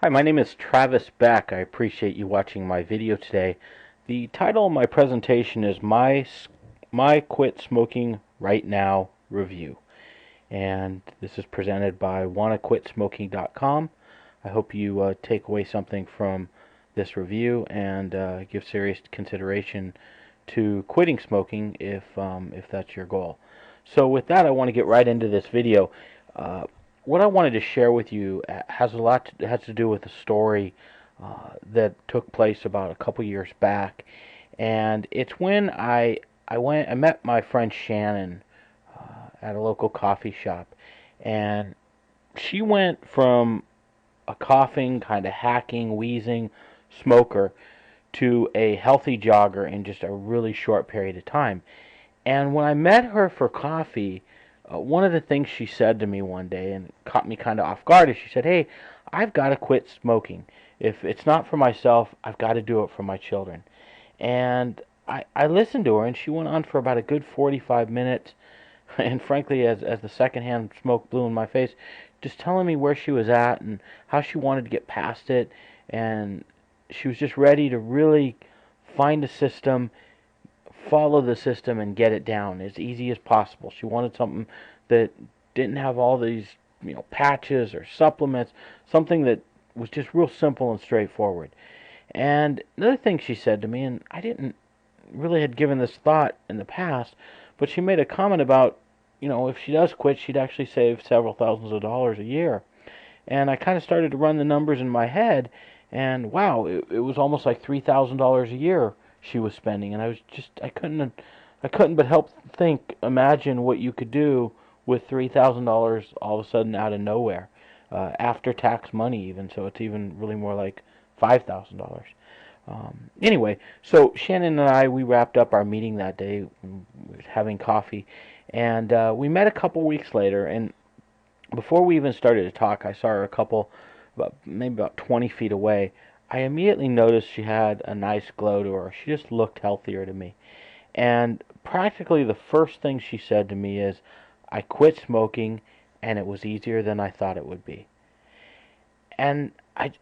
Hi, my name is Travis Beck. I appreciate you watching my video today. The title of my presentation is My Quit Smoking Right Now Review. And this is presented by wannaquitsmoking.com. I hope you take away something from this review and give serious consideration to quitting smoking if that's your goal. So with that, I want to get right into this video. What I wanted to share with you has to do with a story that took place about a couple years back, and it's when I met my friend Shannon at a local coffee shop, and she went from a coughing, kind of hacking, wheezing smoker to a healthy jogger in just a really short period of time. And when I met her for coffee, one of the things she said to me one day and caught me kind of off guard is she said, "Hey, I've got to quit smoking. If it's not for myself, I've got to do it for my children." And I listened to her, and she went on for about a good 45 minutes. And frankly, as the secondhand smoke blew in my face, just telling me where she was at and how she wanted to get past it. And she was just ready to really find a system, follow the system, and get it down as easy as possible. She wanted something that didn't have all these, patches or supplements, something that was just real simple and straightforward. And another thing she said to me, and I didn't really had given this thought in the past, but she made a comment about, if she does quit, she'd actually save several thousands of dollars a year. And I kind of started to run the numbers in my head, and wow, it was almost like $3,000 a year she was spending, and I couldn't but imagine what you could do with $3,000 all of a sudden out of nowhere, after tax money even, so it's even really more like $5,000. Anyway, so Shannon and I, we wrapped up our meeting that day, we was having coffee, and we met a couple weeks later, and before we even started to talk, I saw her maybe about 20 feet away. I immediately noticed she had a nice glow to her. She just looked healthier to me. And practically the first thing she said to me is, "I quit smoking, and it was easier than I thought it would be." And I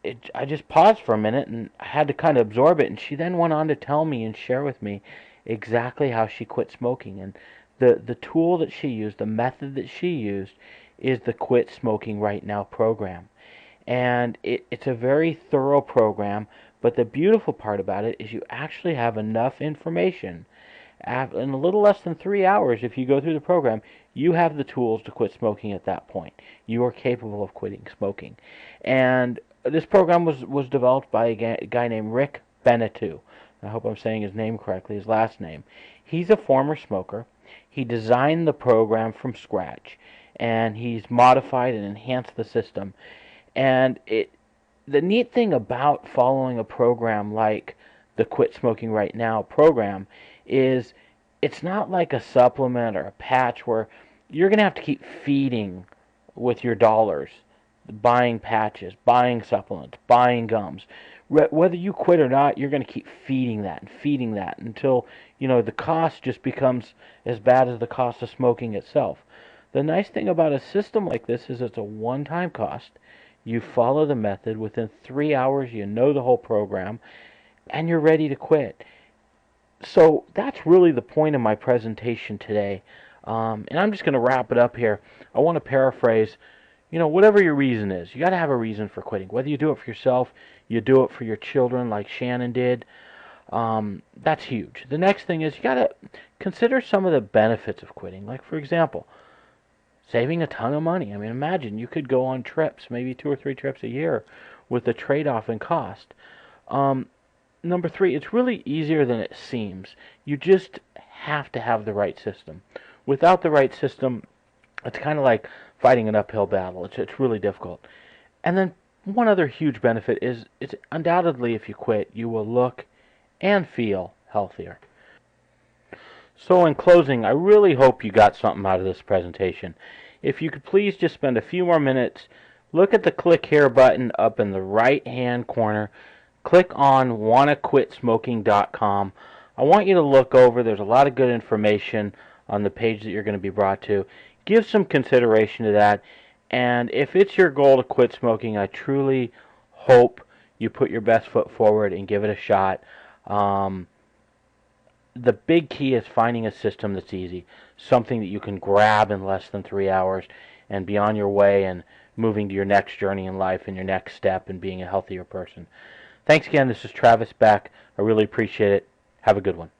just paused for a minute, and I had to kind of absorb it. And she then went on to tell me and share with me exactly how she quit smoking. And the tool that she used, the method that she used, is the Quit Smoking Right Now program. And it's a very thorough program, but the beautiful part about it is you actually have enough information. In a little less than 3 hours, if you go through the program, you have the tools to quit smoking at that point. You are capable of quitting smoking. And this program was developed by a guy named Rick Benetou. I hope I'm saying his name correctly, his last name. He's a former smoker. He designed the program from scratch, and he's modified and enhanced the system. And the neat thing about following a program like the Quit Smoking Right Now program is it's not like a supplement or a patch where you're going to have to keep feeding with your dollars, buying patches, buying supplements, buying gums. Whether you quit or not, you're going to keep feeding that and feeding that until, the cost just becomes as bad as the cost of smoking itself. The nice thing about a system like this is it's a one-time cost. You follow the method. Within 3 hours, you know the whole program, and you're ready to quit. So that's really the point of my presentation today. And I'm just going to wrap it up here. I want to paraphrase, whatever your reason is, you got to have a reason for quitting. Whether you do it for yourself, you do it for your children like Shannon did, that's huge. The next thing is you got to consider some of the benefits of quitting. Like, for example, saving a ton of money. I mean, imagine you could go on trips, maybe 2 or 3 trips a year with the trade-off in cost. Number three, it's really easier than it seems. You just have to have the right system. Without the right system, it's kind of like fighting an uphill battle. It's really difficult. And then one other huge benefit is it's undoubtedly if you quit, you will look and feel healthier. So in closing, I really hope you got something out of this presentation. If you could please just spend a few more minutes, look at the click here button up in the right hand corner. Click on wannaquitsmoking.com. I want you to look over. There's a lot of good information on the page that you're going to be brought to. Give some consideration to that. And if it's your goal to quit smoking, I truly hope you put your best foot forward and give it a shot. Um, the big key is finding a system that's easy, something that you can grab in less than 3 hours and be on your way and moving to your next journey in life and your next step and being a healthier person. Thanks again. This is Travis Beck. I really appreciate it. Have a good one.